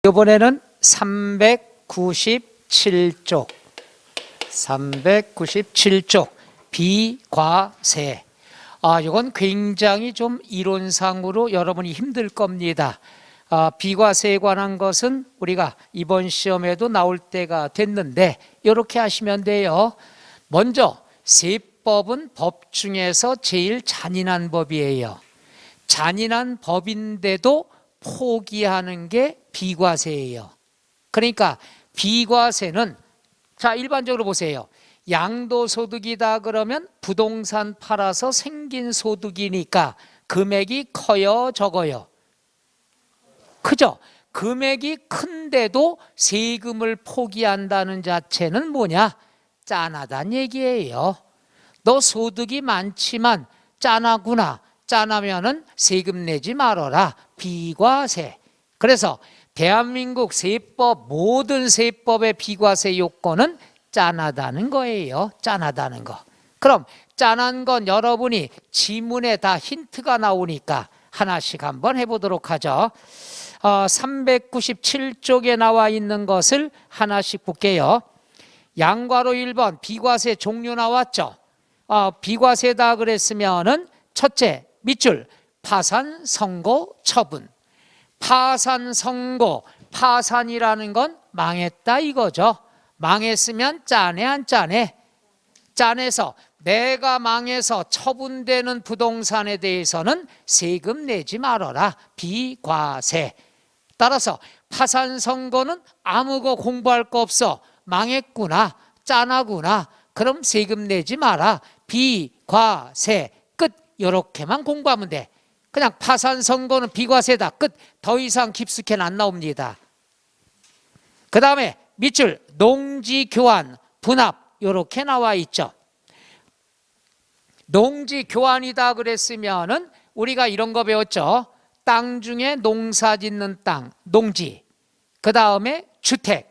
이번에는 397쪽 비과세. 이건 굉장히 좀 이론상으로 여러분이 힘들 겁니다. 비과세에 관한 것은 우리가 이번 시험에도 나올 때가 됐는데 이렇게 하시면 돼요. 먼저 세법은 법 중에서 제일 잔인한 법이에요. 잔인한 법인데도 포기하는 게 비과세예요. 그러니까 비과세는, 자, 일반적으로 보세요. 양도소득이다 그러면 부동산 팔아서 생긴 소득이니까 금액이 커요, 적어요? 크죠? 금액이 큰데도 세금을 포기한다는 자체는 뭐냐? 짠하다는 얘기예요. 너 소득이 많지만 짠하구나. 짠하면은 세금 내지 말아라. 비과세. 그래서 대한민국 세법, 모든 세법의 비과세 요건은 짠하다는 거예요. 짠하다는 거. 그럼 짠한 건 여러분이 지문에 다 힌트가 나오니까 하나씩 한번 해보도록 하죠. 397쪽에 나와 있는 것을 하나씩 볼게요. 양괄호 1번 비과세 종류 나왔죠. 비과세다 그랬으면은 첫째 밑줄 파산, 선고, 처분. 파산, 선고. 파산이라는 건 망했다 이거죠. 망했으면 짠해 안 짠해? 짠해서 내가 망해서 처분되는 부동산에 대해서는 세금 내지 말아라. 비과세. 따라서 파산, 선고는 아무거 공부할 거 없어. 망했구나. 짠하구나. 그럼 세금 내지 마라. 비과세. 끝. 이렇게만 공부하면 돼. 그냥 파산, 선고는 비과세다. 끝. 더 이상 깊숙이는 안 나옵니다. 그 다음에 밑줄 농지 교환, 분합 이렇게 나와 있죠. 농지 교환이다 그랬으면은 우리가 이런 거 배웠죠. 땅 중에 농사 짓는 땅, 농지. 그 다음에 주택.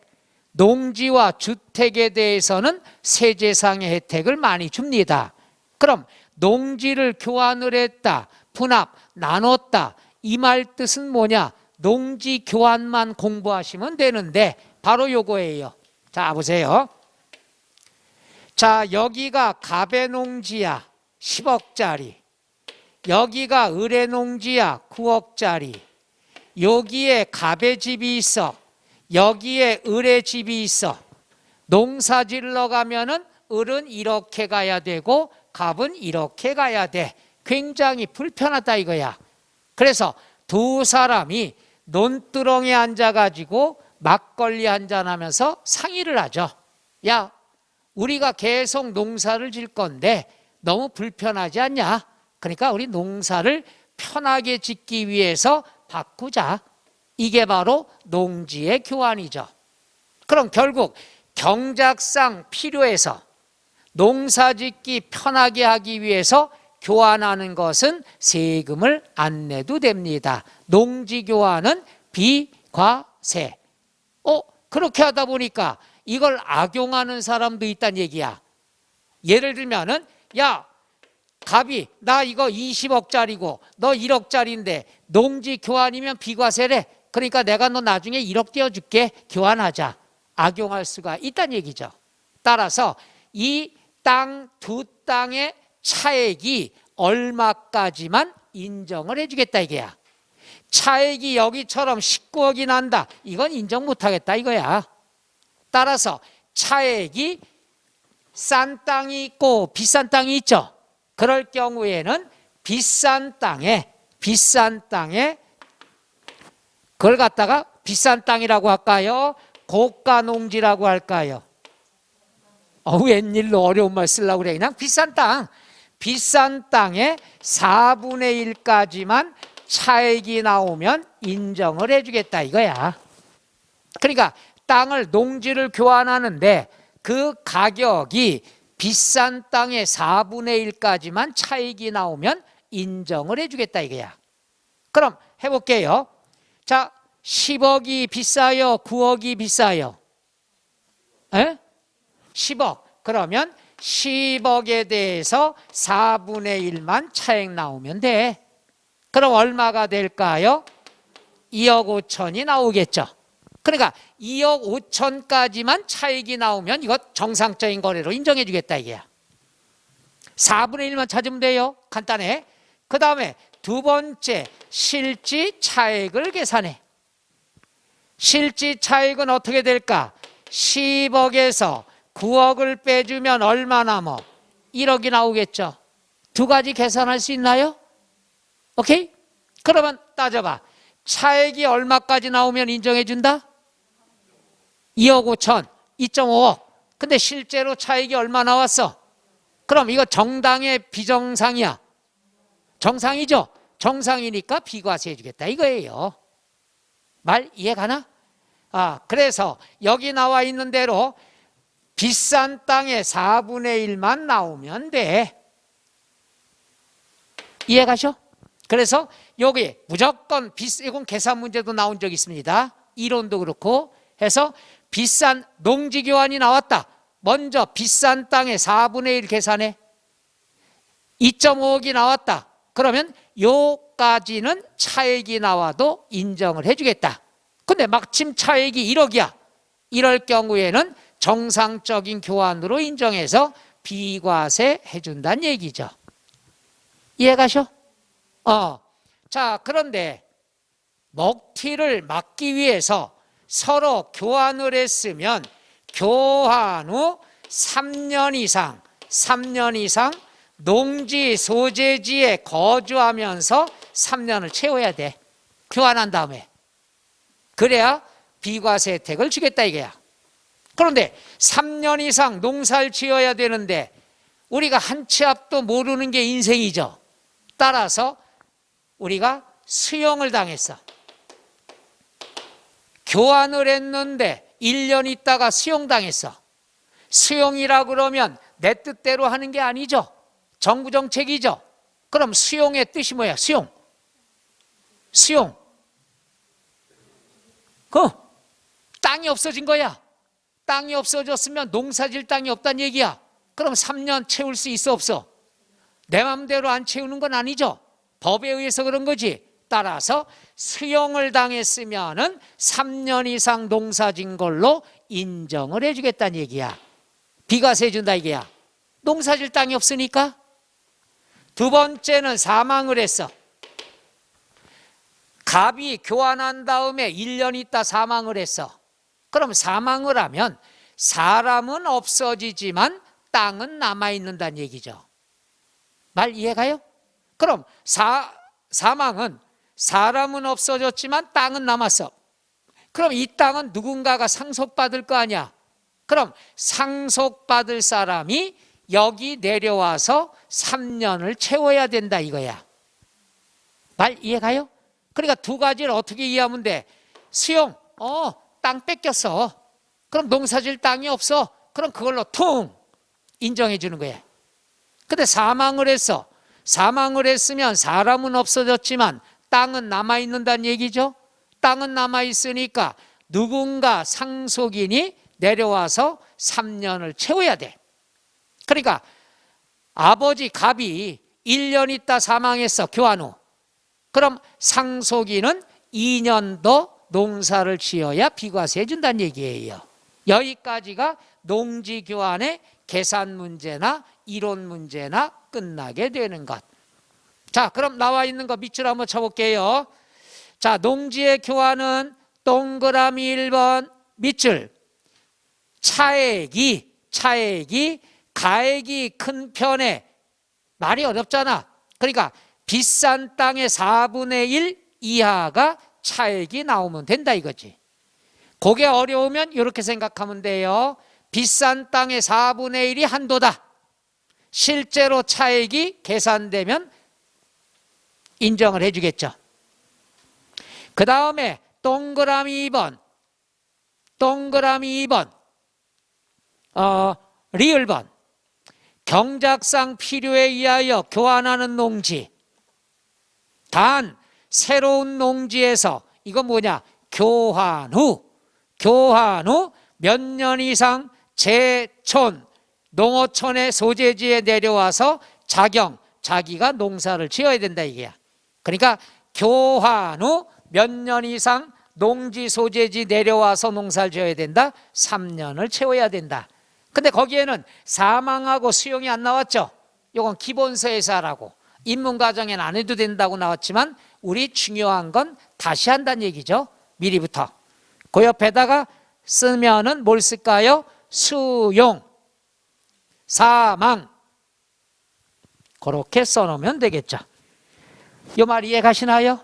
농지와 주택에 대해서는 세제상의 혜택을 많이 줍니다. 그럼 농지를 교환을 했다, 분합, 나눴다, 이 말 뜻은 뭐냐? 농지 교환만 공부하시면 되는데 바로 요거예요. 자, 보세요. 자, 여기가 갑의농지야, 10억짜리. 여기가 을의농지야, 9억짜리. 여기에 갑의 집이 있어. 여기에 을의 집이 있어. 농사 질러 가면은 을은 이렇게 가야 되고 갑은 이렇게 가야 돼. 굉장히 불편하다 이거야. 그래서 두 사람이 논두렁에 앉아가지고 막걸리 한잔하면서 상의를 하죠. 야, 우리가 계속 농사를 질 건데 너무 불편하지 않냐? 그러니까 우리 농사를 편하게 짓기 위해서 바꾸자. 이게 바로 농지의 교환이죠. 그럼 결국 경작상 필요해서 농사 짓기 편하게 하기 위해서 교환하는 것은 세금을 안 내도 됩니다. 농지 교환은 비과세. 그렇게 하다 보니까 이걸 악용하는 사람도 있다는 얘기야. 예를 들면은, 야, 갑이 나 이거 20억짜리고 너 1억짜리인데 농지 교환이면 비과세래. 그러니까 내가 너 나중에 1억 떼어줄게. 교환하자. 악용할 수가 있다는 얘기죠. 따라서 이 땅, 두 땅의 차액이 얼마까지만 인정을 해주겠다 이게야. 차액이 여기처럼 19억이 난다. 이건 인정 못하겠다 이거야. 따라서 차액이 싼 땅이 있고 비싼 땅이 있죠. 그럴 경우에는 비싼 땅에 그걸 갖다가 비싼 땅이라고 할까요? 고가 농지라고 할까요? 웬일로 어려운 말 쓰려고 그래. 그냥 비싼 땅에 4분의 1까지만 차액이 나오면 인정을 해주겠다 이거야. 그러니까 땅을, 농지를 교환하는데 그 가격이 비싼 땅의 4분의 1까지만 차익이 나오면 인정을 해주겠다 이거야. 그럼 해볼게요. 자, 10억이 비싸요? 9억이 비싸요? 10억. 그러면 10억에 대해서 4분의 1만 차액 나오면 돼. 그럼 얼마가 될까요? 2억 5천이 나오겠죠. 그러니까 2억 5천까지만 차익이 나오면 이거 정상적인 거래로 인정해 주겠다 이게야. 4분의 1만 찾으면 돼요. 간단해. 그 다음에 두 번째 실지 차익을 계산해. 실지 차익은 어떻게 될까? 10억에서 9억을 빼주면 얼마 남어? 1억이 나오겠죠. 두 가지 계산할 수 있나요? 오케이? 그러면 따져봐. 차익이 얼마까지 나오면 인정해 준다? 2억 5천, 2.5억. 근데 실제로 차익이 얼마 나왔어? 그럼 이거 정당의 비정상이야? 정상이죠? 정상이니까 비과세 해주겠다 이거예요. 말 이해가나? 그래서 여기 나와 있는 대로 비싼 땅의 4분의 1만 나오면 돼. 이해가셔? 그래서 여기 무조건 이건 계산 문제도 나온 적 있습니다. 이론도 그렇고 해서 비싼 농지 교환이 나왔다. 먼저 비싼 땅의 4분의 1 계산해. 2.5억이 나왔다. 그러면 요까지는 차익이 나와도 인정을 해주겠다. 근데 마침 차익이 1억이야. 이럴 경우에는 정상적인 교환으로 인정해서 비과세 해준다는 얘기죠. 이해가셔? 자, 그런데 먹튀를 막기 위해서 서로 교환을 했으면 교환 후 3년 이상 농지 소재지에 거주하면서 3년을 채워야 돼. 교환한 다음에. 그래야 비과세 혜택을 주겠다 이거야. 그런데 3년 이상 농사를 지어야 되는데 우리가 한 치 앞도 모르는 게 인생이죠. 따라서 우리가 수용을 당했어. 교환을 했는데 1년 있다가 수용당했어. 수용이라 그러면 내 뜻대로 하는 게 아니죠. 정부 정책이죠. 그럼 수용의 뜻이 뭐야? 수용. 땅이 없어진 거야. 땅이 없어졌으면 농사질 땅이 없다는 얘기야. 그럼 3년 채울 수 있어 없어? 내 마음대로 안 채우는 건 아니죠. 법에 의해서 그런 거지. 따라서 수용을 당했으면은 3년 이상 농사진 걸로 인정을 해주겠다는 얘기야. 비과세 해준다 이게야. 농사질 땅이 없으니까. 두 번째는 사망을 했어. 갑이 교환한 다음에 1년 있다 사망을 했어. 그럼 사망을 하면 사람은 없어지지만 땅은 남아있는다는 얘기죠. 말 이해가요? 그럼 사망은 사람은 없어졌지만 땅은 남았어. 그럼 이 땅은 누군가가 상속받을 거 아니야. 그럼 상속받을 사람이 여기 내려와서 3년을 채워야 된다 이거야. 말 이해가요? 그러니까 두 가지를 어떻게 이해하면 돼? 수용, 땅 뺏겼어. 그럼 농사질 땅이 없어. 그럼 그걸로 퉁 인정해 주는 거야. 근데 사망을 했어. 사망을 했으면 사람은 없어졌지만 땅은 남아있는다는 얘기죠. 땅은 남아있으니까 누군가 상속인이 내려와서 3년을 채워야 돼. 그러니까 아버지 갑이 1년 있다 사망했어. 교환 후. 그럼 상속인은 2년 더 농사를 지어야 비과세 해준다는 얘기예요. 여기까지가 농지교환의 계산 문제나 이론 문제나 끝나게 되는 것. 자, 그럼 나와 있는 거 밑줄 한번 쳐볼게요. 자, 농지의 교환은 동그라미 1번 밑줄. 차액이 가액이 큰 편에, 말이 어렵잖아. 그러니까 비싼 땅의 4분의 1 이하가 차액이 나오면 된다 이거지. 그게 어려우면 이렇게 생각하면 돼요. 비싼 땅의 4분의 1이 한도다. 실제로 차액이 계산되면 인정을 해주겠죠. 그 다음에 동그라미 2번 리을번. 경작상 필요에 의하여 교환하는 농지. 단 새로운 농지에서 이건 뭐냐? 교환 후 몇 년 이상 제촌 농어촌의 소재지에 내려와서 자기가 농사를 지어야 된다 이게야. 그러니까 교환 후 몇 년 이상 농지 소재지 내려와서 농사를 지어야 된다. 3년을 채워야 된다. 근데 거기에는 사망하고 수용이 안 나왔죠. 이건 기본서에서 하라고. 입문과정엔 안 해도 된다고 나왔지만 우리 중요한 건 다시 한다는 얘기죠. 미리부터. 그 옆에다가 쓰면은 뭘 쓸까요? 수용, 사망. 그렇게 써놓으면 되겠죠. 이 말 이해 가시나요?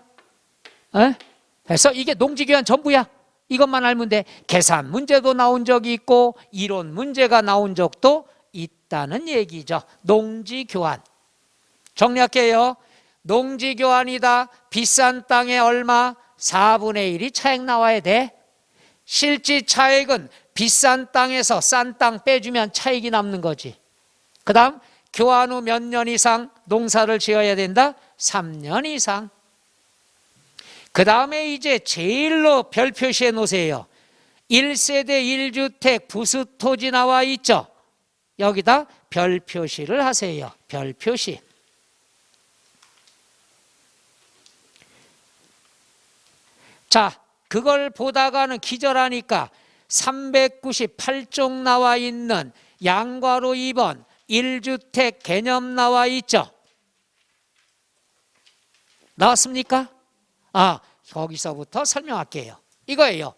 그래서 이게 농지교환 전부야. 이것만 알면 돼. 계산 문제도 나온 적이 있고 이론 문제가 나온 적도 있다는 얘기죠. 농지교환. 정리할게요. 농지교환이다. 비싼 땅에 얼마? 4분의 1이 차액 나와야 돼. 실질 차액은 비싼 땅에서 싼 땅 빼주면 차익이 남는 거지. 그 다음 교환 후 몇 년 이상 농사를 지어야 된다? 3년 이상. 그 다음에 이제 제일로 별 표시해 놓으세요. 1세대 1주택 부수토지 나와 있죠. 여기다 별 표시를 하세요. 별 표시. 자, 그걸 보다가는 기절하니까 398쪽 나와 있는 양괄호 2번 1주택 개념 나와 있죠. 나왔습니까? 거기서부터 설명할게요. 이거예요.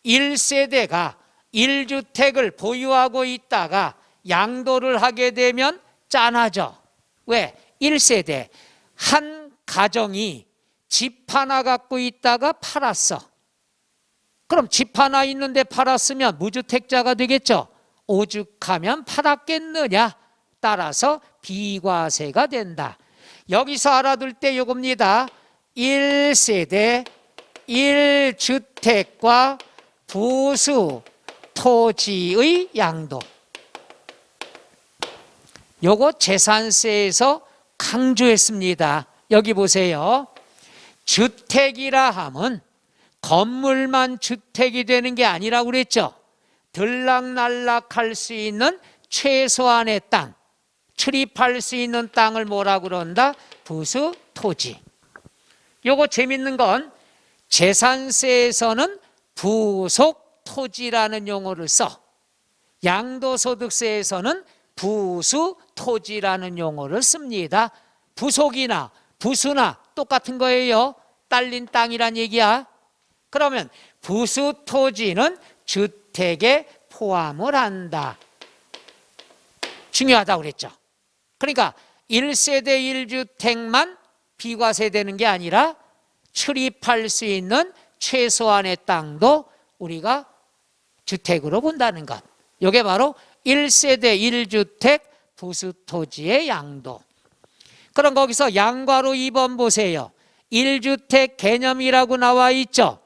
1세대가 1주택을 보유하고 있다가 양도를 하게 되면 짠하죠. 왜? 1세대 한 가정이 집 하나 갖고 있다가 팔았어. 그럼 집 하나 있는데 팔았으면 무주택자가 되겠죠. 오죽하면 팔았겠느냐. 따라서 비과세가 된다. 여기서 알아둘 때 이겁니다. 1세대 1주택과 부수 토지의 양도. 요거 재산세에서 강조했습니다. 여기 보세요. 주택이라 함은 건물만 주택이 되는 게 아니라고 그랬죠. 들락날락할 수 있는 최소한의 땅, 출입할 수 있는 땅을 뭐라고 그런다? 부수 토지. 요거 재밌는 건 재산세에서는 부속 토지라는 용어를 써. 양도소득세에서는 부수 토지라는 용어를 씁니다. 부속이나 부수나 똑같은 거예요. 딸린 땅이란 얘기야. 그러면 부수 토지는 주택에 포함을 한다. 중요하다고 그랬죠. 그러니까 1세대 1주택만 비과세 되는 게 아니라 출입할 수 있는 최소한의 땅도 우리가 주택으로 본다는 것. 이게 바로 1세대 1주택 부수토지의 양도. 그럼 거기서 양괄호 2번 보세요. 1주택 개념이라고 나와 있죠.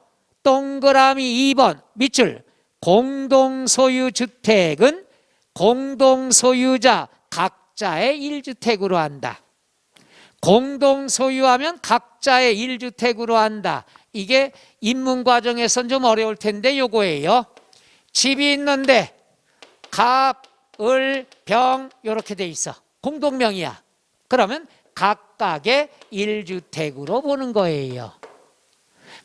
동그라미 2번 밑줄. 공동소유주택은 공동소유자 각자의 1주택으로 한다. 공동소유하면 각자의 1주택으로 한다. 이게 입문과정에선 좀 어려울 텐데 요거예요. 집이 있는데 갑, 을, 병 이렇게 돼 있어. 공동명이야. 그러면 각각의 1주택으로 보는 거예요.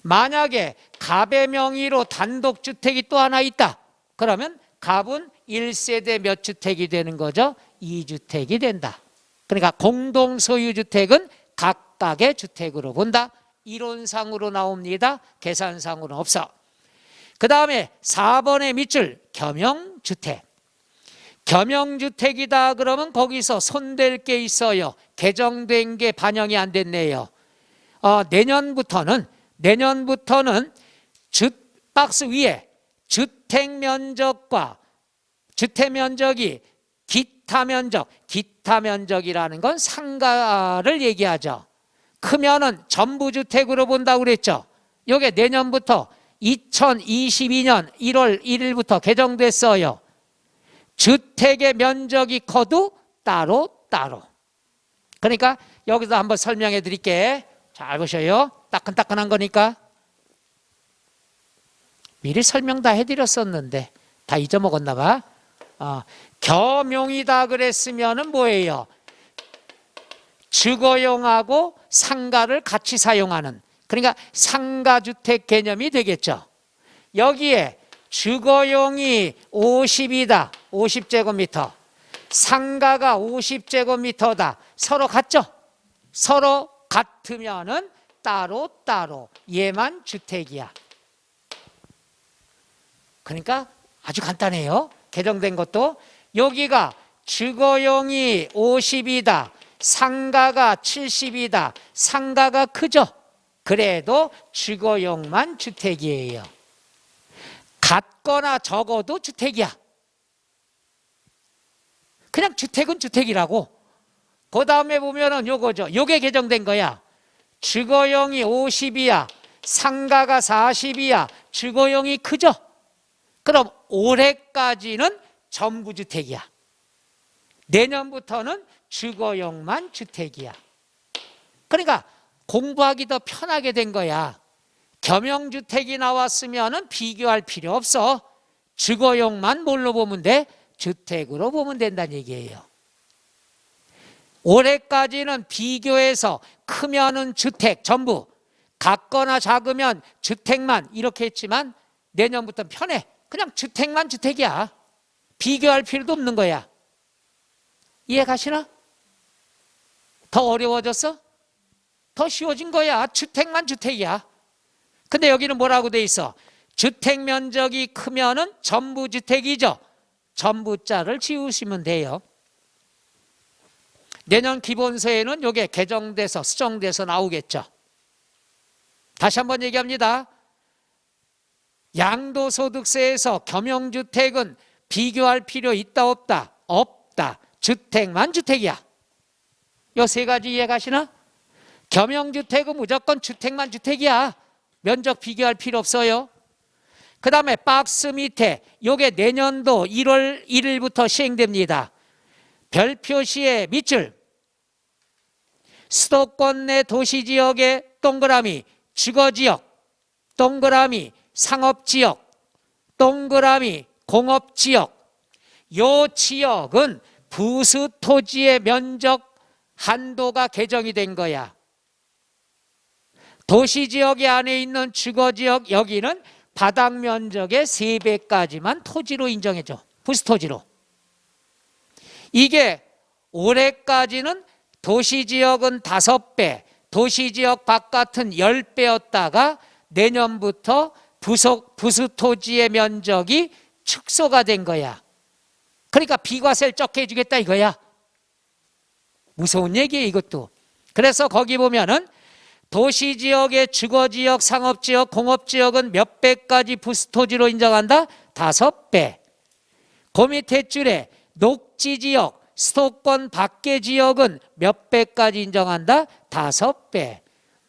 만약에 갑의 명의로 단독주택이 또 하나 있다. 그러면 갑은 1세대 몇 주택이 되는 거죠? 2주택이 된다. 그러니까 공동소유주택은 각각의 주택으로 본다. 이론상으로 나옵니다. 계산상으로는 없어. 그 다음에 4번의 밑줄 겸용주택. 겸용주택이다 그러면 거기서 손댈 게 있어요. 개정된 게 반영이 안 됐네요. 내년부터는 박스 위에 주택면적과 주택면적이 기타면적이라는 건 상가를 얘기하죠. 크면은 전부주택으로 본다고 그랬죠. 이게 내년부터 2022년 1월 1일부터 개정됐어요. 주택의 면적이 커도 따로. 그러니까 여기서 한번 설명해 드릴게. 잘 보셔요. 따끈따끈한 거니까. 미리 설명 다 해드렸었는데 다 잊어먹었나 봐. 겸용이다 그랬으면은 뭐예요? 주거용하고 상가를 같이 사용하는. 그러니까 상가주택 개념이 되겠죠. 여기에 주거용이 50이다. 50제곱미터. 상가가 50제곱미터다. 서로 같죠? 서로 같으면은 따로 얘만 주택이야. 그러니까 아주 간단해요. 개정된 것도. 여기가 주거용이 50이다. 상가가 70이다. 상가가 크죠? 그래도 주거용만 주택이에요. 같거나 적어도 주택이야. 그냥 주택은 주택이라고. 그 다음에 보면은 요거죠. 요게 개정된 거야. 주거용이 50이야. 상가가 40이야. 주거용이 크죠? 그럼 올해까지는 전부 주택이야. 내년부터는 주거용만 주택이야. 그러니까 공부하기 더 편하게 된 거야. 겸용주택이 나왔으면 비교할 필요 없어. 주거용만 뭘로 보면 돼? 주택으로 보면 된다는 얘기예요. 올해까지는 비교해서 크면은 주택 전부, 같거나 작으면 주택만 이렇게 했지만 내년부터 편해. 그냥 주택만 주택이야. 비교할 필요도 없는 거야. 이해 가시나? 더 어려워졌어? 더 쉬워진 거야. 주택만 주택이야. 근데 여기는 뭐라고 돼 있어? 주택 면적이 크면은 전부 주택이죠. 전부자를 지우시면 돼요. 내년 기본서에는 이게 개정돼서 수정돼서 나오겠죠. 다시 한번 얘기합니다. 양도소득세에서 겸용주택은 비교할 필요 있다 없다? 없다. 주택만 주택이야. 이 세 가지 이해 가시나? 겸용주택은 무조건 주택만 주택이야. 면적 비교할 필요 없어요. 그 다음에 박스 밑에 요게 내년도 1월 1일부터 시행됩니다. 별표시의 밑줄, 수도권 내 도시지역의 동그라미 주거지역, 동그라미 상업지역, 동그라미 공업지역. 요 지역은 부수토지의 면적 한도가 개정이 된 거야. 도시지역 안에 있는 주거지역 여기는 바닥 면적의 3배까지만 토지로 인정해줘. 부수토지로. 이게 올해까지는 도시지역은 5배, 도시지역 바깥은 10배였다가 내년부터 부수토지의 면적이 축소가 된 거야. 그러니까 비과세를 적게 해주겠다 이거야. 무서운 얘기예요 이것도. 그래서 거기 보면은 도시지역의 주거지역, 상업지역, 공업지역은 몇 배까지 부수토지로 인정한다? 5배. 그 밑에 줄에 녹지지역, 수도권 밖의 지역은 몇 배까지 인정한다? 5배.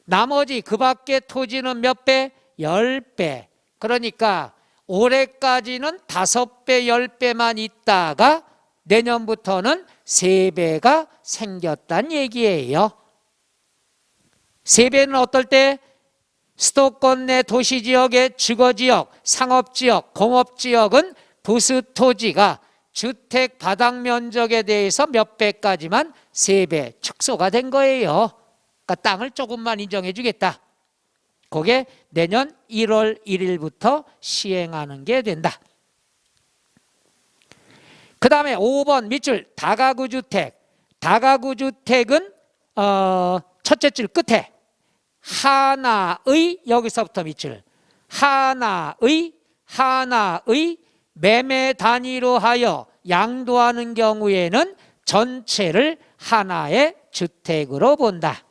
나머지 그 밖의 토지는 몇 배? 10배. 그러니까 올해까지는 5배, 10배만 있다가 내년부터는 3배가 생겼다는 얘기예요. 3배는 어떨 때? 수도권 내 도시지역의 주거지역, 상업지역, 공업지역은 부수토지가 주택 바닥 면적에 대해서 몇 배까지만 3배 축소가 된 거예요. 그러니까 땅을 조금만 인정해 주겠다. 그게 내년 1월 1일부터 시행하는 게 된다. 그 다음에 5번 밑줄 다가구 주택. 다가구 주택은 첫째 줄 끝에 하나의 여기서부터 밑줄 하나의 매매 단위로 하여 양도하는 경우에는 전체를 하나의 주택으로 본다.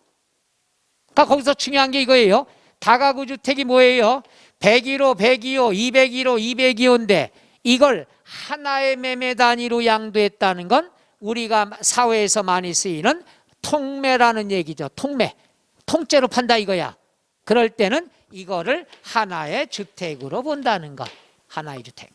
그러니까 거기서 중요한 게 이거예요. 다가구 주택이 뭐예요? 101호, 102호, 201호, 202호인데 이걸 하나의 매매 단위로 양도했다는 건 우리가 사회에서 많이 쓰이는 통매라는 얘기죠. 통매. 통째로 판다 이거야. 그럴 때는 이거를 하나의 주택으로 본다는 것. 하나의 주택.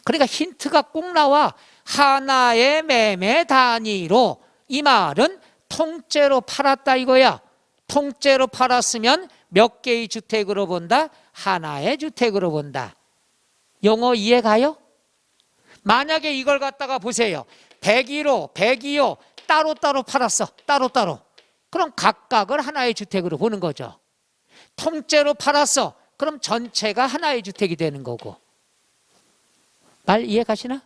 그러니까 힌트가 꼭 나와. 하나의 매매 단위로. 이 말은 통째로 팔았다 이거야. 통째로 팔았으면 몇 개의 주택으로 본다? 하나의 주택으로 본다. 용어 이해가요? 만약에 이걸 갖다가 보세요. 101호, 102호 따로따로 팔았어. 따로따로. 그럼 각각을 하나의 주택으로 보는 거죠. 통째로 팔았어. 그럼 전체가 하나의 주택이 되는 거고. 말 이해 가시나?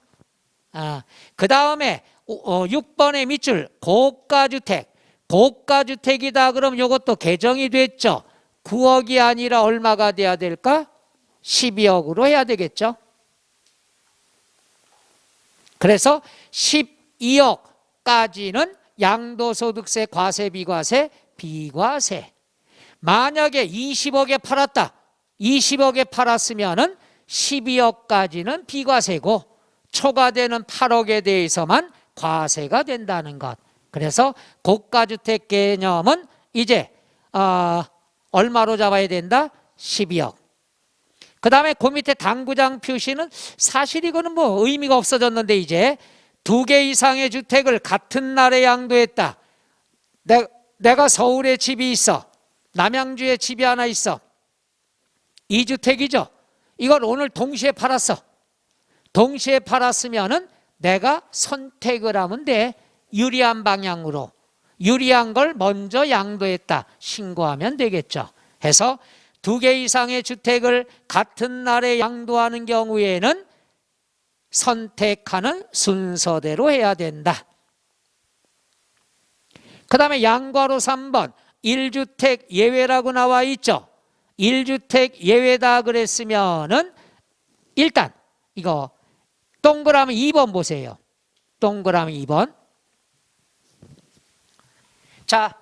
그 다음에 6번의 밑줄 고가주택. 고가주택이다 그럼 이것도 개정이 됐죠. 9억이 아니라 얼마가 돼야 될까? 12억으로 해야 되겠죠. 그래서 12억까지는 양도소득세, 과세, 비과세, 비과세. 만약에 20억에 팔았다. 20억에 팔았으면은 12억까지는 비과세고 초과되는 8억에 대해서만 과세가 된다는 것. 그래서 고가주택 개념은 이제 얼마로 잡아야 된다? 12억. 그 다음에 그 밑에 당구장 표시는 사실 이거는 뭐 의미가 없어졌는데 이제 2개 이상의 주택을 같은 날에 양도했다. 내가 서울에 집이 있어. 남양주에 집이 하나 있어. 2주택이죠. 이걸 오늘 동시에 팔았어. 동시에 팔았으면은 내가 선택을 하면 돼. 유리한 방향으로. 유리한 걸 먼저 양도했다. 신고하면 되겠죠. 해서 2개 이상의 주택을 같은 날에 양도하는 경우에는 선택하는 순서대로 해야 된다. 그 다음에 양과로 3번 1주택 예외라고 나와 있죠. 1주택 예외다 그랬으면은 일단 이거 동그라미 2번 보세요. 동그라미 2번. 자,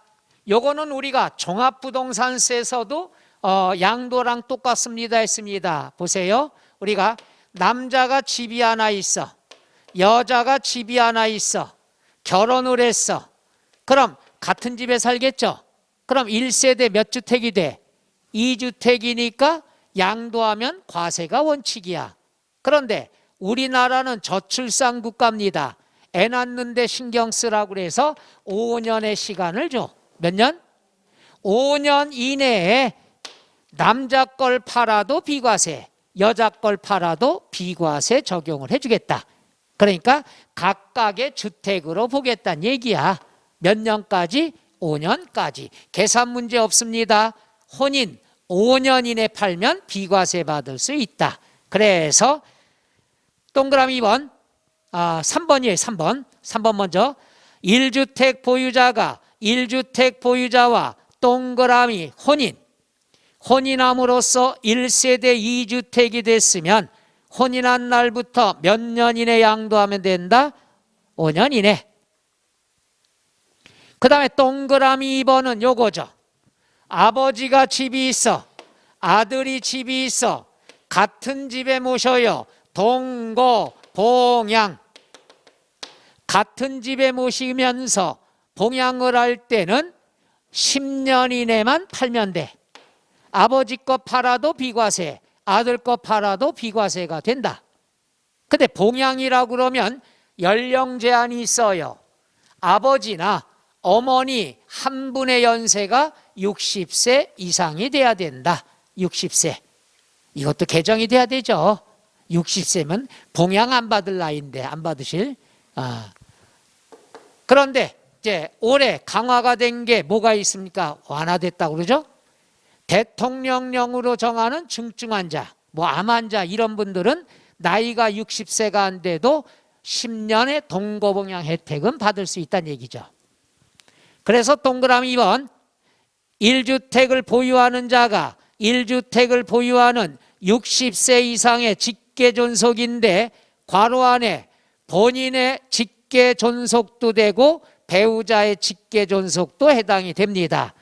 요거는 우리가 종합부동산세에서도 양도랑 똑같습니다 했습니다. 보세요. 우리가 남자가 집이 하나 있어. 여자가 집이 하나 있어. 결혼을 했어. 그럼 같은 집에 살겠죠? 그럼 1세대 몇 주택이 돼? 2주택이니까 양도하면 과세가 원칙이야. 그런데 우리나라는 저출산 국가입니다. 애 낳는데 신경 쓰라고 그래서 5년의 시간을 줘. 몇 년? 5년 이내에 남자 걸 팔아도 비과세, 여자 걸 팔아도 비과세 적용을 해주겠다. 그러니까 각각의 주택으로 보겠다는 얘기야. 몇 년까지? 5년까지. 계산 문제 없습니다. 혼인 5년 이내 팔면 비과세 받을 수 있다. 그래서 동그라미 2번, 3번이에요. 3번 먼저. 1주택 보유자가 1주택 보유자와 동그라미 혼인함으로써 1세대 2주택이 됐으면 혼인한 날부터 몇 년 이내 양도하면 된다? 5년 이내. 그 다음에 동그라미 2번은 요거죠. 아버지가 집이 있어. 아들이 집이 있어. 같은 집에 모셔요. 동거, 봉양. 같은 집에 모시면서 봉양을 할 때는 10년 이내만 팔면 돼. 아버지 거 팔아도 비과세, 아들 거 팔아도 비과세가 된다. 근데 봉양이라고 그러면 연령 제한이 있어요. 아버지나 어머니 한 분의 연세가 60세 이상이 돼야 된다. 60세. 이것도 개정이 돼야 되죠. 60세면 봉양 안 받을 나이인데 안 받으실. 그런데 이제 올해 강화가 된 게 뭐가 있습니까? 완화됐다고 그러죠. 대통령령으로 정하는 중증 환자, 뭐 암 환자 이런 분들은 나이가 60세가 안 돼도 10년의 동거봉양 혜택은 받을 수 있다는 얘기죠. 그래서 동그라미 2번 1주택을 보유하는 자가 1주택을 보유하는 60세 이상의 직계존속인데 괄호 안에 본인의 직계존속도 되고 배우자의 직계존속도 해당이 됩니다.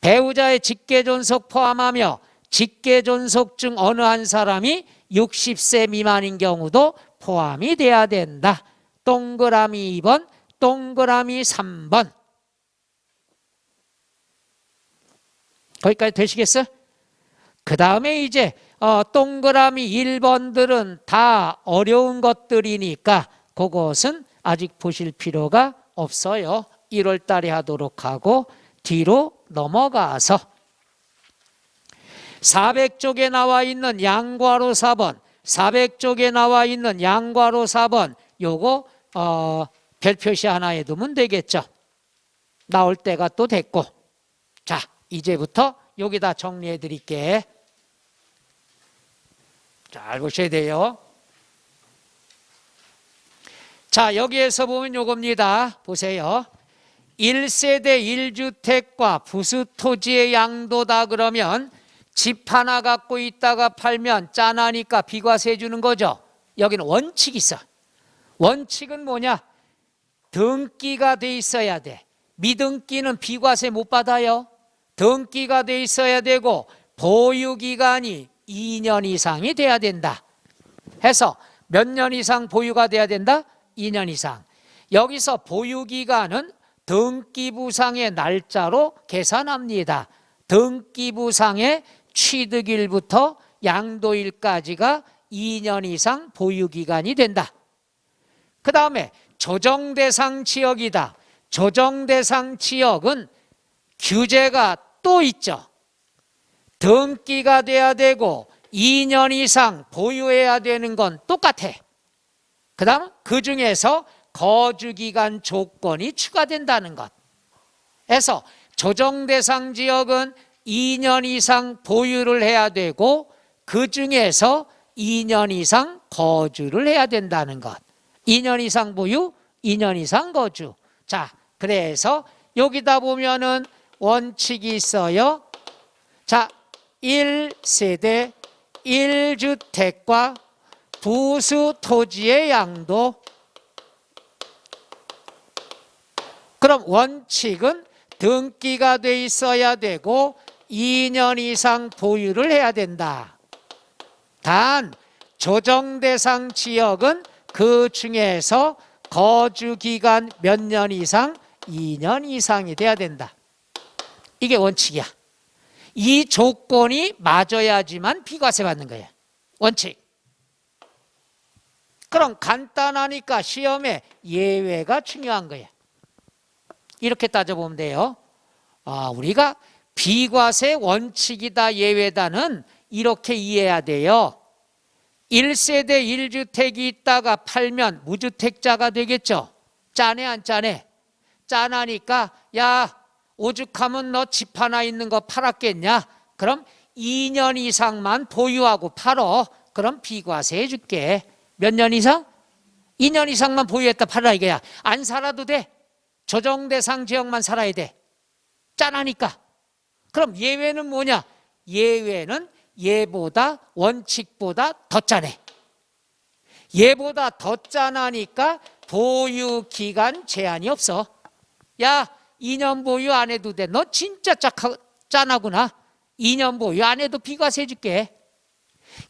배우자의 직계존속 포함하며 직계존속 중 어느 한 사람이 60세 미만인 경우도 포함이 돼야 된다. 동그라미 2번, 동그라미 3번. 거기까지 되시겠어요? 그 다음에 이제 동그라미 1번들은 다 어려운 것들이니까 그것은 아직 보실 필요가 없어요. 1월 달에 하도록 하고 뒤로 넘어가서 400쪽에 나와 있는 양괄호 4번, 400쪽에 나와 있는 양괄호 4번 요거 별 표시 하나 해두면 되겠죠. 나올 때가 또 됐고. 자, 이제부터 여기다 정리해 드릴게. 잘 보셔야 돼요. 자, 여기에서 보면 요겁니다. 보세요. 1세대 1주택과 부수토지의 양도다 그러면 집 하나 갖고 있다가 팔면 짠하니까 비과세 주는 거죠. 여기는 원칙이 있어. 원칙은 뭐냐? 등기가 돼 있어야 돼. 미등기는 비과세 못 받아요. 등기가 돼 있어야 되고 보유기간이 2년 이상이 돼야 된다. 해서 몇 년 이상 보유가 돼야 된다? 2년 이상. 여기서 보유기간은 등기부상의 날짜로 계산합니다. 등기부상의 취득일부터 양도일까지가 2년 이상 보유기간이 된다. 그 다음에 조정대상 지역이다. 조정대상 지역은 규제가 또 있죠. 등기가 돼야 되고 2년 이상 보유해야 되는 건 똑같아. 그 다음 그 중에서 거주기간 조건이 추가된다는 것. 그래서 조정대상 지역은 2년 이상 보유를 해야 되고 그 중에서 2년 이상 거주를 해야 된다는 것. 2년 이상 보유, 2년 이상 거주. 자, 그래서 여기다 보면은 원칙이 있어요. 자, 1세대 1주택과 부수 토지의 양도. 그럼 원칙은 등기가 돼 있어야 되고 2년 이상 보유를 해야 된다. 단 조정대상 지역은 그 중에서 거주기간 몇 년 이상? 2년 이상이 돼야 된다. 이게 원칙이야. 이 조건이 맞아야지만 비과세 받는 거야. 원칙. 그럼 간단하니까 시험에 예외가 중요한 거야. 이렇게 따져보면 돼요. 우리가 비과세 원칙이다 예외다는 이렇게 이해해야 돼요. 1세대 1주택이 있다가 팔면 무주택자가 되겠죠. 짠해 안 짠해? 짠하니까 야 오죽하면 너 집 하나 있는 거 팔았겠냐? 그럼 2년 이상만 보유하고 팔어. 그럼 비과세 해줄게. 몇 년 이상? 2년 이상만 보유했다 팔아 이거야. 안 살아도 돼. 조정대상 지역만 살아야 돼. 짠하니까. 그럼 예외는 뭐냐? 예외는 얘보다 원칙보다 더 짠해. 얘보다 더 짠하니까 보유기간 제한이 없어. 야 2년 보유 안 해도 돼. 너 진짜 짠하구나. 2년 보유 안 해도 비과세 해줄게.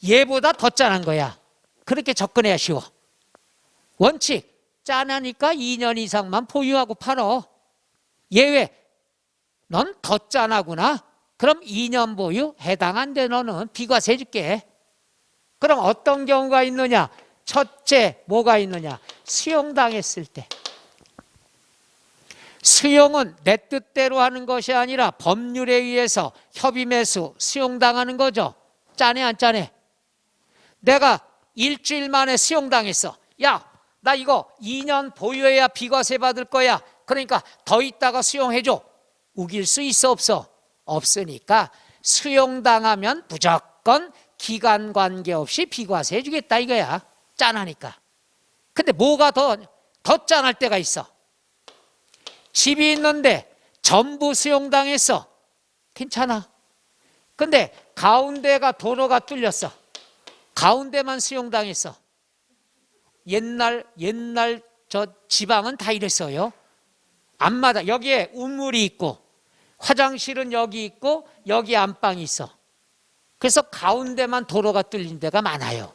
얘보다 더 짠한 거야. 그렇게 접근해야 쉬워. 원칙 짠하니까 2년 이상만 보유하고 팔어. 예외 넌 더 짠하구나. 그럼 2년 보유 해당 안 돼. 너는 비과세 해줄게. 그럼 어떤 경우가 있느냐? 첫째 뭐가 있느냐? 수용당했을 때. 수용은 내 뜻대로 하는 것이 아니라 법률에 의해서 협의매수 수용당하는 거죠. 짠해 안 짠해? 내가 일주일 만에 수용당했어. 야, 나 이거 2년 보유해야 비과세 받을 거야. 그러니까 더 있다가 수용해줘. 우길 수 있어 없어? 없으니까 수용당하면 무조건 기간 관계없이 비과세 해주겠다 이거야. 짠하니까. 근데 뭐가 더 짠할 때가 있어. 집이 있는데 전부 수용당했어. 괜찮아. 근데 가운데가 도로가 뚫렸어. 가운데만 수용당했어. 옛날 저 지방은 다 이랬어요. 앞마다 여기에 우물이 있고 화장실은 여기 있고 여기 안방이 있어. 그래서 가운데만 도로가 뚫린 데가 많아요.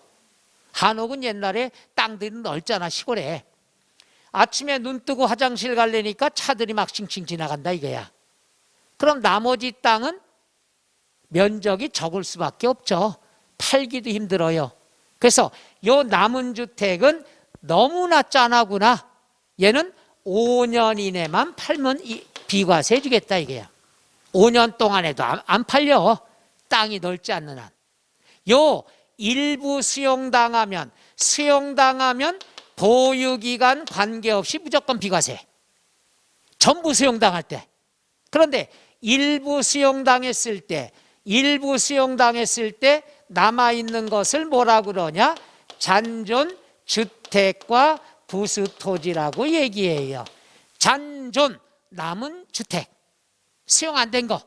한옥은 옛날에 땅들이 넓잖아 시골에. 아침에 눈 뜨고 화장실 가려니까 차들이 막 칭칭 지나간다 이거야. 그럼 나머지 땅은 면적이 적을 수밖에 없죠. 팔기도 힘들어요. 그래서 요 남은 주택은 너무나 짠하구나. 얘는 5년 이내만 팔면 비과세 해주겠다 이거야. 5년 동안에도 안 팔려. 땅이 넓지 않는 한. 요 일부 수용당하면 보유기간 관계없이 무조건 비과세. 전부 수용당할 때. 그런데 일부 수용당했을 때 남아있는 것을 뭐라 그러냐? 잔존 주택과 부수토지라고 얘기해요. 잔존, 남은 주택, 수용 안 된 거.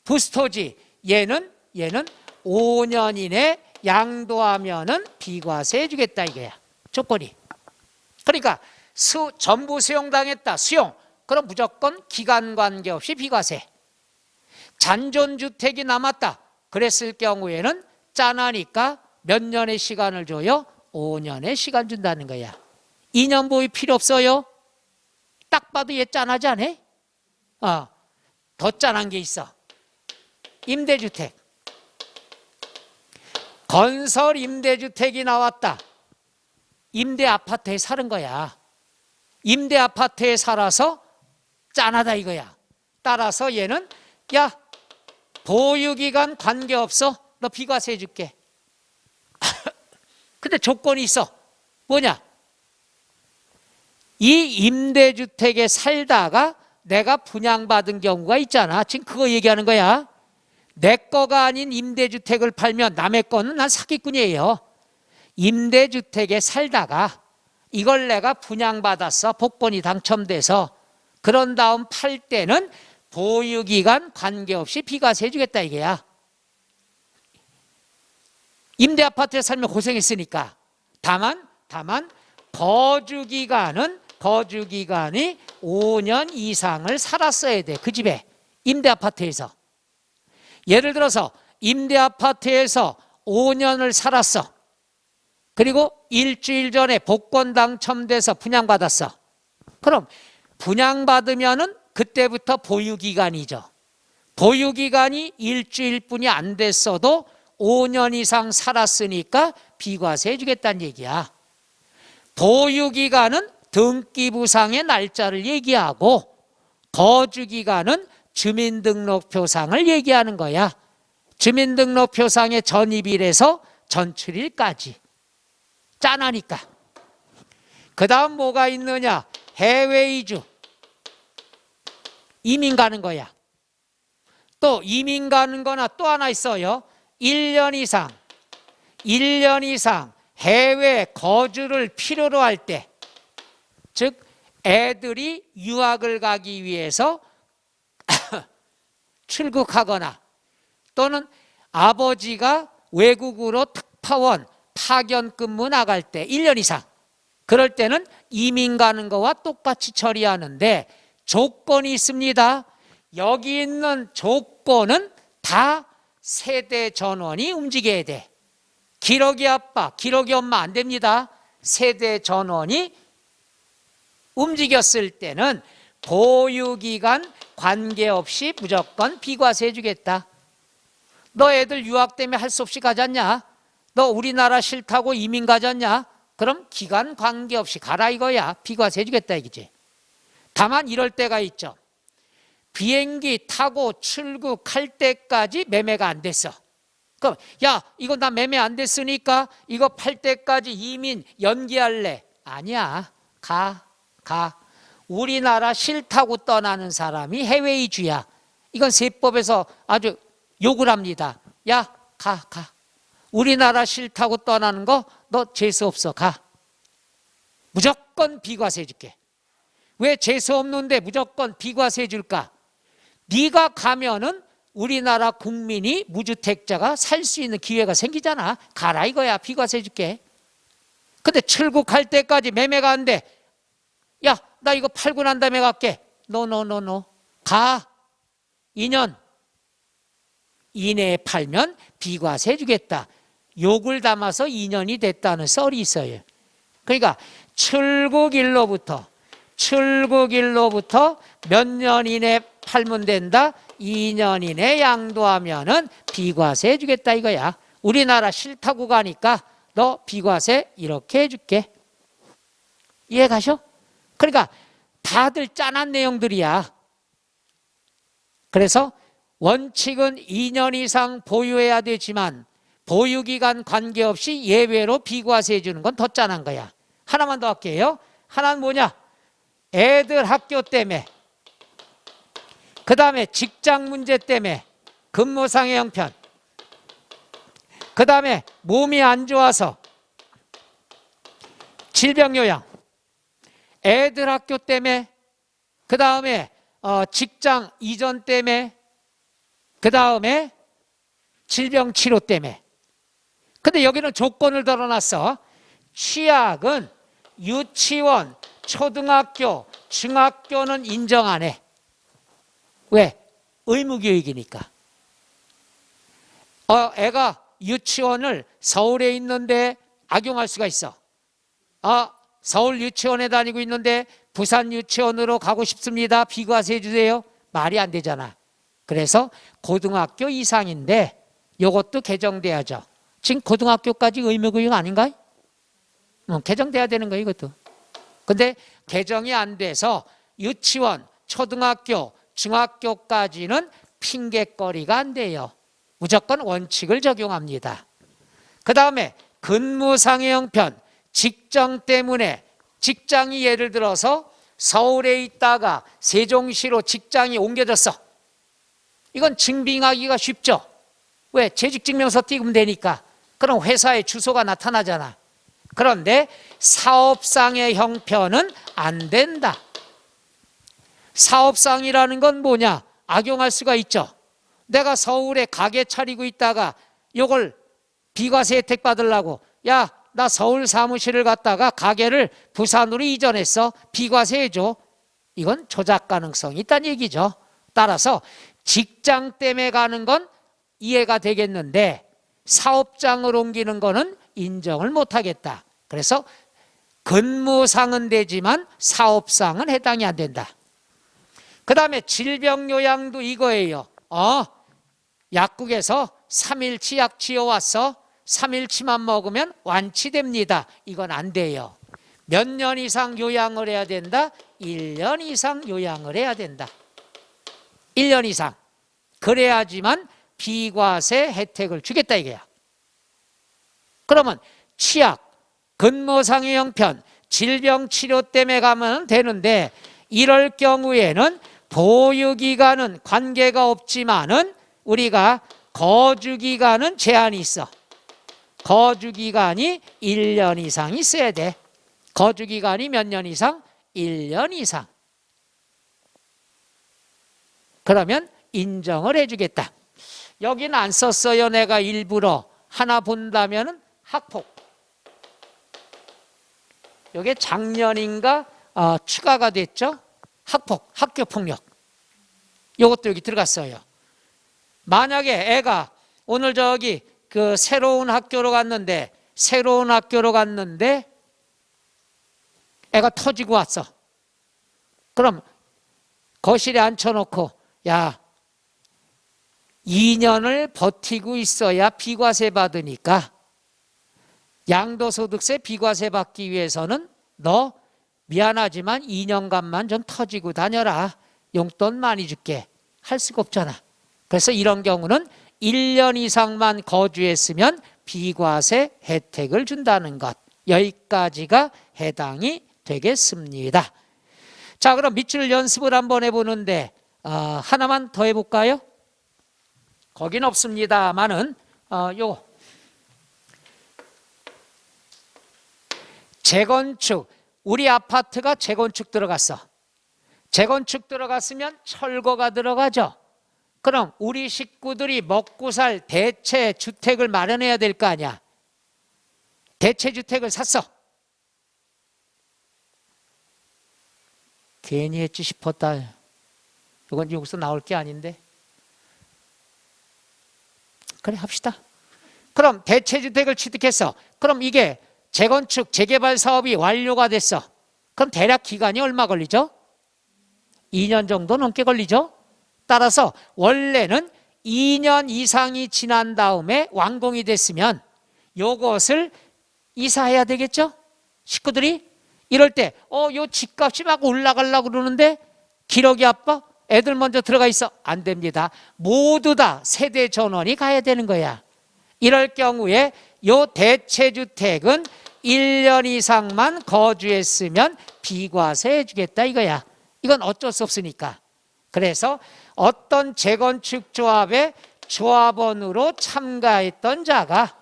부수토지, 얘는 5년 이내 양도하면은 비과세 해주겠다 이거야. 조건이. 그러니까 전부 수용당했다. 수용. 그럼 무조건 기간 관계없이 비과세. 잔존주택이 남았다. 그랬을 경우에는 짠하니까 몇 년의 시간을 줘요? 5년의 시간 준다는 거야. 2년 보유 필요 없어요. 딱 봐도 얘 짠하지 않아? 더 짠한 게 있어. 임대주택. 건설 임대주택이 나왔다. 임대 아파트에 사는 거야. 임대 아파트에 살아서 짠하다 이거야. 따라서 얘는 야, 보유기간 관계없어. 너 비과세 해줄게. 근데 조건이 있어. 뭐냐? 이 임대주택에 살다가 내가 분양받은 경우가 있잖아. 지금 그거 얘기하는 거야. 내 거가 아닌 임대주택을 팔면 남의 거는 난 사기꾼이에요. 임대주택에 살다가 이걸 내가 분양받았어. 복권이 당첨돼서. 그런 다음 팔 때는 보유기간 관계없이 비과세 해주겠다 이게야. 임대 아파트에 살면 고생했으니까. 다만 거주기간이 5년 이상을 살았어야 돼. 그 집에. 임대 아파트에서. 예를 들어서 임대 아파트에서 5년을 살았어. 그리고 일주일 전에 복권 당첨돼서 분양받았어. 그럼 분양받으면은 그때부터 보유기간이죠. 보유기간이 일주일뿐이 안 됐어도 5년 이상 살았으니까 비과세 해주겠다는 얘기야. 보유기간은 등기부상의 날짜를 얘기하고 거주기간은 주민등록표상을 얘기하는 거야. 주민등록표상의 전입일에서 전출일까지. 짠하니까. 그 다음 뭐가 있느냐? 해외 이주. 이민 가는 거야. 또 이민 가는 거나 또 하나 있어요. 1년 이상 해외 거주를 필요로 할 때, 즉 애들이 유학을 가기 위해서 출국하거나 또는 아버지가 외국으로 특파원 파견 근무 나갈 때 1년 이상, 그럴 때는 이민 가는 거와 똑같이 처리하는데 조건이 있습니다. 여기 있는 조건은 다 세대 전원이 움직여야 돼. 기러기 아빠, 기러기 엄마 안 됩니다. 세대 전원이 움직였을 때는 보유기간 관계없이 무조건 비과세 해주겠다. 너 애들 유학 때문에 할 수 없이 가졌냐? 너 우리나라 싫다고 이민 가졌냐? 그럼 기간 관계없이 가라 이거야. 비과세 해주겠다 이거지. 다만 이럴 때가 있죠. 비행기 타고 출국할 때까지 매매가 안 됐어. 그럼 야, 이거 나 매매 안 됐으니까 이거 팔 때까지 이민 연기할래. 아니야. 가. 우리나라 싫다고 떠나는 사람이 해외 이주야. 이건 세법에서 아주 욕을 합니다. 야, 가. 우리나라 싫다고 떠나는 거 너 재수 없어. 가. 무조건 비과세 해줄게. 왜 재수 없는데 무조건 비과세 해줄까? 네가 가면은 우리나라 국민이 무주택자가 살 수 있는 기회가 생기잖아. 가라 이거야. 비과세 해줄게. 근데 출국할 때까지 매매가 안 돼. 야, 나 이거 팔고 난 다음에 갈게. 노. 가. 2년 이내에 팔면 비과세 해주겠다. 욕을 담아서 2년이 됐다는 썰이 있어요. 그러니까 출국일로부터 몇 년 이내 팔면 된다. 2년 이내 양도하면은 비과세 해주겠다 이거야. 우리나라 싫다고 가니까 너 비과세 이렇게 해줄게. 이해 가셔? 그러니까 다들 짠한 내용들이야. 그래서 원칙은 2년 이상 보유해야 되지만 보유기간 관계없이 예외로 비과세 해주는 건 더 짠한 거야. 하나만 더 할게요. 하나는 뭐냐? 애들 학교 때문에 그 다음에 직장 문제 때문에 근무상의 형편, 그 다음에 몸이 안 좋아서 질병요양, 애들 학교 때문에, 그 다음에 직장 이전 때문에, 그 다음에 질병 치료 때문에. 근데 여기는 조건을 걸어놨어. 취약은 유치원, 초등학교, 중학교는 인정 안 해. 왜? 의무교육이니까. 애가 유치원을 서울에 있는데 악용할 수가 있어. 서울 유치원에 다니고 있는데 부산 유치원으로 가고 싶습니다. 비과세 해주세요. 말이 안 되잖아. 그래서 고등학교 이상인데 이것도 개정돼야죠. 지금 고등학교까지 의무교육 아닌가? 개정돼야 되는 거예요, 이것도. 근데 개정이 안 돼서 유치원, 초등학교, 중학교까지는 핑계거리가 안 돼요. 무조건 원칙을 적용합니다. 그 다음에 근무상의 형편, 직장 때문에, 직장이 예를 들어서 서울에 있다가 세종시로 직장이 옮겨졌어. 이건 증빙하기가 쉽죠. 왜? 재직증명서 띄우면 되니까. 그럼 회사의 주소가 나타나잖아. 그런데 사업상의 형편은 안 된다. 사업상이라는 건 뭐냐? 악용할 수가 있죠. 내가 서울에 가게 차리고 있다가 이걸 비과세 혜택 받으려고, 야, 나 서울 사무실을 갔다가 가게를 부산으로 이전했어. 비과세 해줘. 이건 조작 가능성이 있다는 얘기죠. 따라서 직장 때문에 가는 건 이해가 되겠는데 사업장을 옮기는 거는 인정을 못하겠다. 그래서 근무상은 되지만 사업상은 해당이 안 된다. 그 다음에 질병요양도 이거예요. 약국에서 3일치 약 지어왔어. 3일치만 먹으면 완치됩니다. 이건 안 돼요. 몇 년 이상 요양을 해야 된다? 1년 이상 요양을 해야 된다. 1년 이상. 그래야지만 비과세 혜택을 주겠다 이거야. 그러면 취약, 근무상의 형편, 질병 치료 때문에 가면 되는데 이럴 경우에는 보유기간은 관계가 없지만은 우리가 거주기간은 제한이 있어. 거주기간이 1년 이상 있어야 돼. 거주기간이 몇 년 이상? 1년 이상. 그러면 인정을 해주겠다. 여기는 안 썼어요. 내가 일부러. 하나 본다면은 학폭. 이게 작년인가 추가가 됐죠. 학폭, 학교폭력. 이것도 여기 들어갔어요. 만약에 애가 오늘 그 새로운 학교로 갔는데 애가 터지고 왔어. 그럼 거실에 앉혀놓고 야 2년을 버티고 있어야 비과세 받으니까 양도소득세 비과세 받기 위해서는 너 미안하지만 2년간만 좀 터지고 다녀라. 용돈 많이 줄게. 할 수가 없잖아. 그래서 이런 경우는 1년 이상만 거주했으면 비과세 혜택을 준다는 것. 여기까지가 해당이 되겠습니다. 자, 그럼 밑줄 연습을 한번 해보는데 하나만 더 해볼까요? 거긴 없습니다만은 요거 재건축, 우리 아파트가 재건축 들어갔어. 재건축 들어갔으면 철거가 들어가죠. 그럼 우리 식구들이 먹고 살 대체 주택을 마련해야 될 거 아니야. 대체 주택을 샀어. 괜히 했지 싶었다. 이건 여기서 나올 게 아닌데. 그래 합시다. 그럼 대체 주택을 취득했어. 그럼 이게 재건축 재개발 사업이 완료가 됐어. 그럼 대략 기간이 얼마 걸리죠? 2년 정도 넘게 걸리죠. 따라서 원래는 2년 이상이 지난 다음에 완공이 됐으면 요것을 이사해야 되겠죠? 식구들이 이럴 때 요 집값이 막 올라가려고 그러는데 기러기 아빠 애들 먼저 들어가 있어. 안 됩니다. 모두 다 세대 전원이 가야 되는 거야. 이럴 경우에 요 대체주택은 1년 이상만 거주했으면 비과세 해주겠다 이거야. 이건 어쩔 수 없으니까. 그래서 어떤 재건축 조합에 조합원으로 참가했던 자가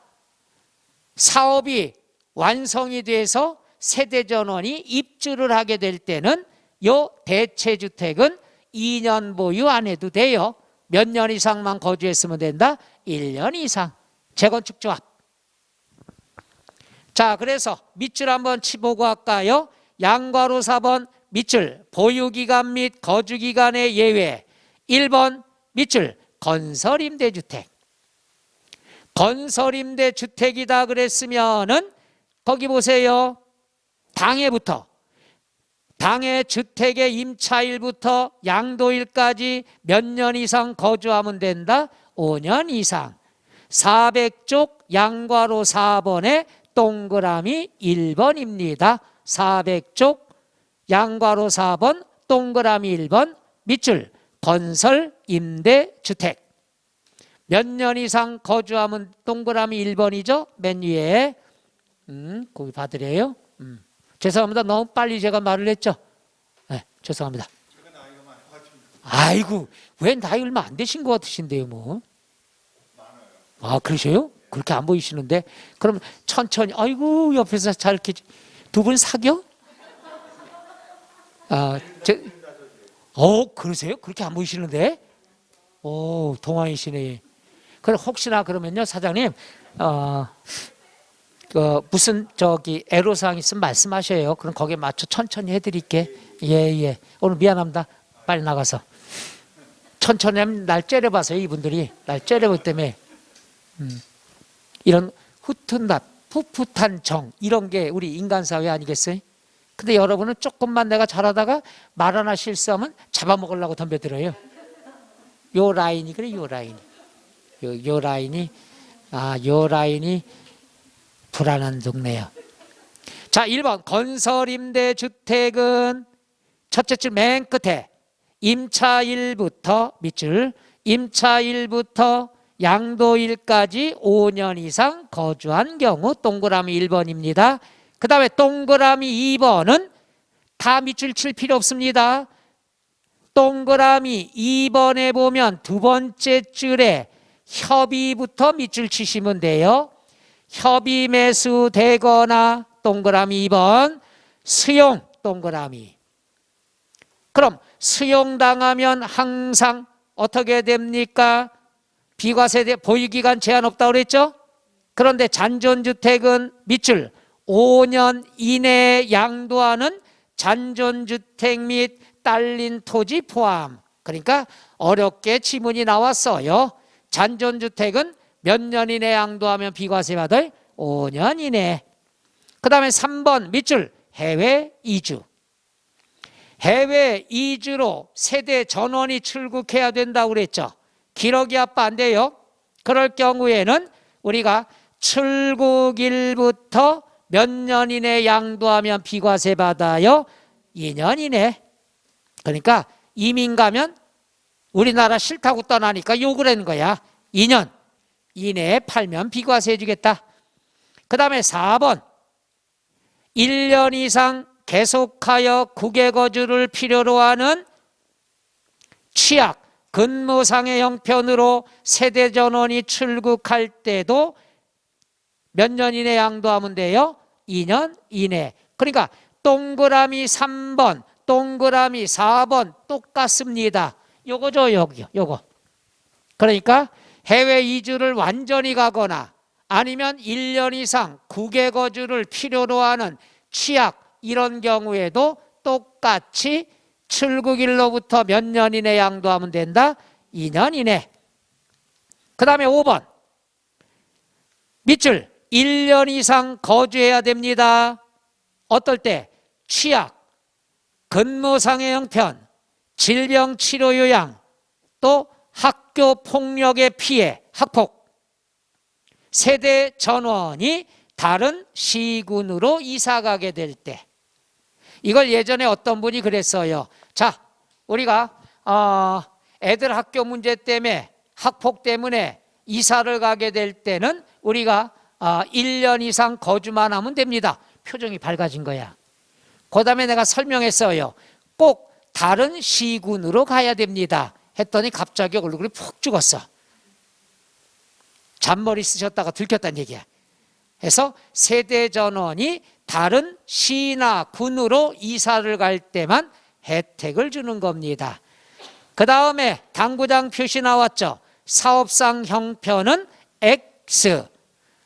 사업이 완성이 돼서 세대전원이 입주를 하게 될 때는 요 대체주택은 2년 보유 안 해도 돼요. 몇 년 이상만 거주했으면 된다? 1년 이상. 재건축 조합. 자, 그래서 밑줄 한번 치보고 할까요? 양괄호 4번 밑줄 보유기간 및 거주기간의 예외. 1번 밑줄 건설임대주택. 건설임대주택이다 그랬으면은 거기 보세요. 당해부터 당해 주택의 임차일부터 양도일까지 몇 년 이상 거주하면 된다? 5년 이상. 400쪽 양괄호 4번에 동그라미 1번입니다. 400쪽 양괄호 4번 동그라미 1번 밑줄 건설 임대주택. 몇 년 이상 거주하면 동그라미 1번이죠. 맨 위에 거기 받으래요. 죄송합니다. 너무 빨리 제가 말을 했죠. 네, 죄송합니다. 아이고, 왜 나이 얼마 안 되신 것 같으신데요, 뭐? 아, 그러셔요? 그렇게 안 보이시는데? 그럼 천천히, 아이고, 옆에서 잘 이렇게 두 분 사겨? 그러세요? 그렇게 안 보이시는데? 동안이시네. 그럼 혹시나 그러면요, 사장님, 무슨 애로사항 있으면 말씀하셔요. 그럼 거기에 맞춰 천천히 해드릴게. 예. 오늘 미안합니다. 빨리 나가서. 천천히 하면 날 째려봐서요, 이분들이. 날 째려보기 때문에. 이런 후튼답, 풋풋한 정, 이런 게 우리 인간사회 아니겠어요? 근데 여러분은 조금만 내가 잘하다가 말 하나 실수하면 잡아먹으려고 덤벼들어요. 요 라인이 그래, 요 라인이. 요 라인이, 요 라인이 불안한 동네요. 자, 1번 건설임대주택은 첫째 줄 맨 끝에 임차일부터 밑줄 임차일부터 양도일까지 5년 이상 거주한 경우 동그라미 1번입니다. 그 다음에 동그라미 2번은 다 밑줄 칠 필요 없습니다. 동그라미 2번에 보면 두 번째 줄에 협의부터 밑줄 치시면 돼요. 협의 매수되거나 동그라미 2번 수용 동그라미. 그럼 수용당하면 항상 어떻게 됩니까? 비과세대 보유기간 제한 없다고 그랬죠? 그런데 잔존주택은 밑줄 5년 이내에 양도하는 잔존주택 및 딸린 토지 포함. 그러니까 어렵게 지문이 나왔어요. 잔존주택은 몇 년 이내 양도하면 비과세 받을 5년 이내. 그 다음에 3번 밑줄 해외 이주. 해외 이주로 세대 전원이 출국해야 된다고 그랬죠. 기러기 아빠 안 돼요. 그럴 경우에는 우리가 출국일부터 몇 년 이내 양도하면 비과세 받아요. 2년 이내. 그러니까 이민 가면 우리나라 싫다고 떠나니까 욕을 하는 거야. 2년 이내에 팔면 비과세 해주겠다. 그 다음에 4번 1년 이상 계속하여 국외 거주를 필요로 하는 취약, 근무상의 형편으로 세대 전원이 출국할 때도 몇 년 이내 양도하면 돼요? 2년 이내. 그러니까 동그라미 3번, 동그라미 4번 똑같습니다. 요거죠, 요거. 그러니까 해외 이주를 완전히 가거나 아니면 1년 이상 국외 거주를 필요로 하는 취약, 이런 경우에도 똑같이 출국일로부터 몇 년 이내 양도하면 된다? 2년 이내. 그 다음에 5번 밑줄 1년 이상 거주해야 됩니다. 어떨 때? 취약, 근무상의 형편, 질병치료 요양, 또 학교 폭력의 피해, 학폭. 세대 전원이 다른 시군으로 이사가게 될 때. 이걸 예전에 어떤 분이 그랬어요. 자, 우리가 애들 학교 문제 때문에, 학폭 때문에 이사를 가게 될 때는 우리가 1년 이상 거주만 하면 됩니다. 표정이 밝아진 거야. 그 다음에 내가 설명했어요. 꼭 다른 시군으로 가야 됩니다. 했더니 갑자기 얼굴이 푹 죽었어. 잔머리 쓰셨다가 들켰다는 얘기야. 그래서 세대 전원이 다른 시나 군으로 이사를 갈 때만 혜택을 주는 겁니다. 그 다음에 당구장 표시 나왔죠. 사업상 형편은 X.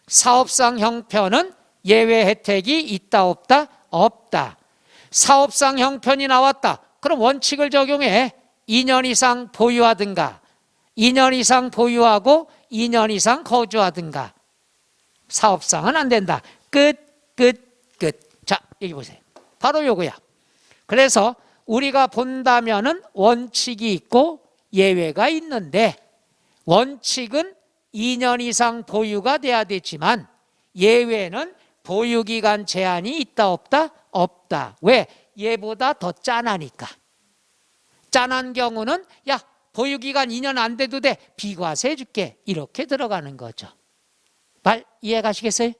사업상 형편은 예외 혜택이 있다 없다? 없다. 사업상 형편이 나왔다. 그럼 원칙을 적용해. 2년 이상 보유하든가 2년 이상 보유하고 2년 이상 거주하든가. 사업상은 안 된다. 끝. 자, 여기 보세요. 바로 요거야. 그래서 우리가 본다면은 원칙이 있고 예외가 있는데, 원칙은 2년 이상 보유가 돼야 되지만 예외는 보유기간 제한이 있다 없다? 없다. 왜? 얘보다 더 짠하니까. 짠한 경우는 야, 보유기간 2년 안 돼도 돼, 비과세 해줄게, 이렇게 들어가는 거죠. 말 이해 가시겠어요?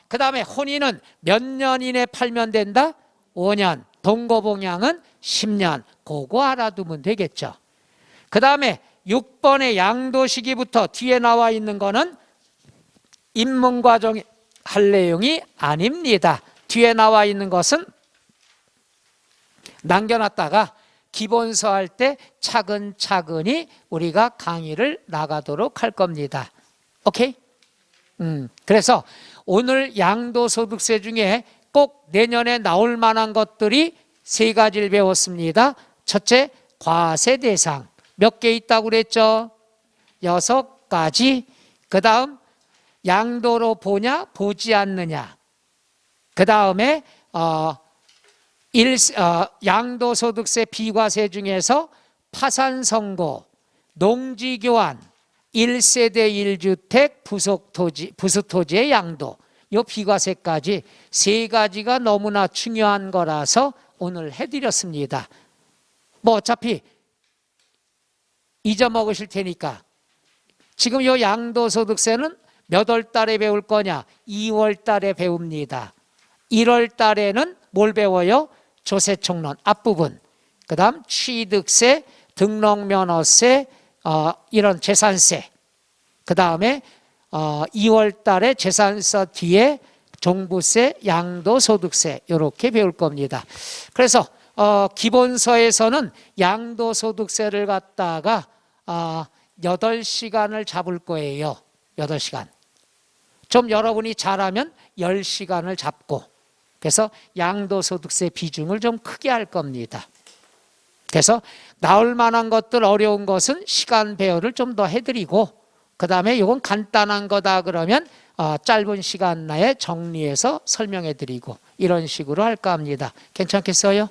그 다음에 혼인은 몇 년 이내 팔면 된다? 5년. 동거봉양은 10년. 그거 알아두면 되겠죠. 그 다음에 6번의 양도 시기부터 뒤에 나와 있는 거는 입문과정에 할 내용이 아닙니다. 뒤에 나와 있는 것은 남겨놨다가 기본서 할 때 차근차근히 우리가 강의를 나가도록 할 겁니다. 오케이? 그래서 오늘 양도소득세 중에 꼭 내년에 나올 만한 것들이 세 가지를 배웠습니다. 첫째, 과세 대상. 몇 개 있다고 그랬죠? 6가지. 그 다음, 양도로 보냐, 보지 않느냐. 그 다음에 양도소득세 비과세 중에서 파산선고, 농지교환, 1세대 1주택, 부수토지의 양도, 이 비과세까지 세 가지가 너무나 중요한 거라서 오늘 해드렸습니다. 뭐 어차피 잊어먹으실 테니까 지금 이 양도소득세는 몇 월 달에 배울 거냐? 2월 달에 배웁니다. 1월 달에는 뭘 배워요? 조세총론 앞부분. 그 다음 취득세, 등록면허세, 이런 재산세. 그 다음에 2월 달에 재산세 뒤에 종부세, 양도소득세 이렇게 배울 겁니다. 그래서 기본서에서는 양도소득세를 갖다가 8시간을 잡을 거예요. 8시간. 좀 여러분이 잘하면 10시간을 잡고, 그래서 양도소득세 비중을 좀 크게 할 겁니다. 그래서 나올 만한 것들, 어려운 것은 시간 배열을 좀 더 해드리고, 그 다음에 이건 간단한 거다 그러면 짧은 시간 내에 정리해서 설명해드리고, 이런 식으로 할까 합니다. 괜찮겠어요?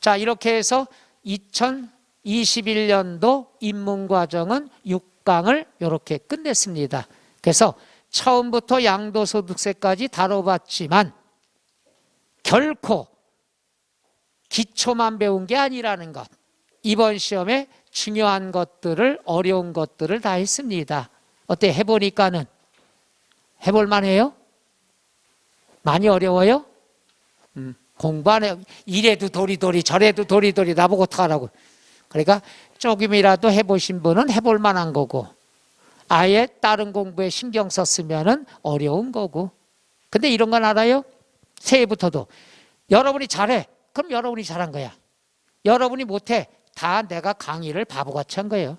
자, 이렇게 해서 2021년도 입문과정은 6강을 이렇게 끝냈습니다. 그래서 처음부터 양도소득세까지 다뤄봤지만 결코 기초만 배운 게 아니라는 것. 이번 시험에 중요한 것들을, 어려운 것들을 다 했습니다. 어때? 해보니까는 해볼 만해요? 많이 어려워요? 공부 안 해. 이래도 도리도리 저래도 도리도리 나보고 어떡하라고. 그러니까 조금이라도 해보신 분은 해볼 만한 거고, 아예 다른 공부에 신경 썼으면 어려운 거고. 근데 이런 건 알아요? 새해부터도 여러분이 잘해, 그럼 여러분이 잘한 거야. 여러분이 못해, 다 내가 강의를 바보같이 한 거예요.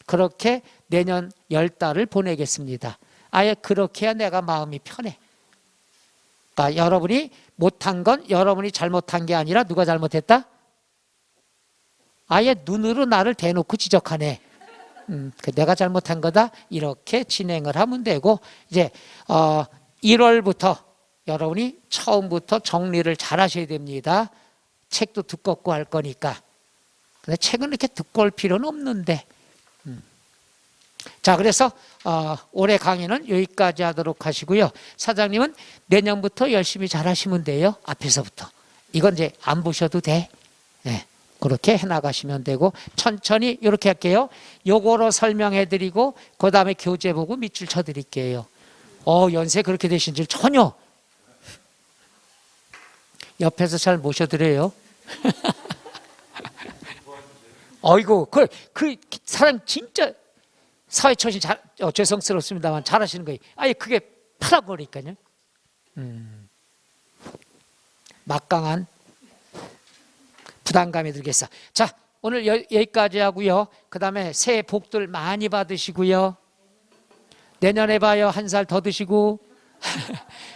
그렇게 내년 10달을 보내겠습니다. 아예 그렇게 해야 내가 마음이 편해. 그러니까 여러분이 못한 건 여러분이 잘못한 게 아니라 누가 잘못했다? 아예 눈으로 나를 대놓고 지적하네. 내가 잘못한 거다. 이렇게 진행을 하면 되고, 이제 1월부터 여러분이 처음부터 정리를 잘 하셔야 됩니다. 책도 두껍고 할 거니까. 근데 책은 이렇게 두꺼울 필요는 없는데. 자, 그래서 올해 강의는 여기까지 하도록 하시고요. 사장님은 내년부터 열심히 잘 하시면 돼요. 앞에서부터. 이건 이제 안 보셔도 돼. 네, 그렇게 해나가시면 되고, 천천히 이렇게 할게요. 요거로 설명해 드리고 그 다음에 교재 보고 밑줄 쳐 드릴게요. 연세 그렇게 되신 줄 전혀. 옆에서 잘 모셔드려요. 어이구, 그 사람 진짜 사회 처신 죄송스럽습니다만 잘하시는 거예요. 아예 그게 팔아버리니까요. 막강한 부담감이 들겠어. 자, 오늘 여기까지 하고요. 그 다음에 새해 복들 많이 받으시고요. 내년에 봐요. 한 살 더 드시고.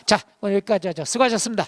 자, 오늘 여기까지 하죠. 수고하셨습니다.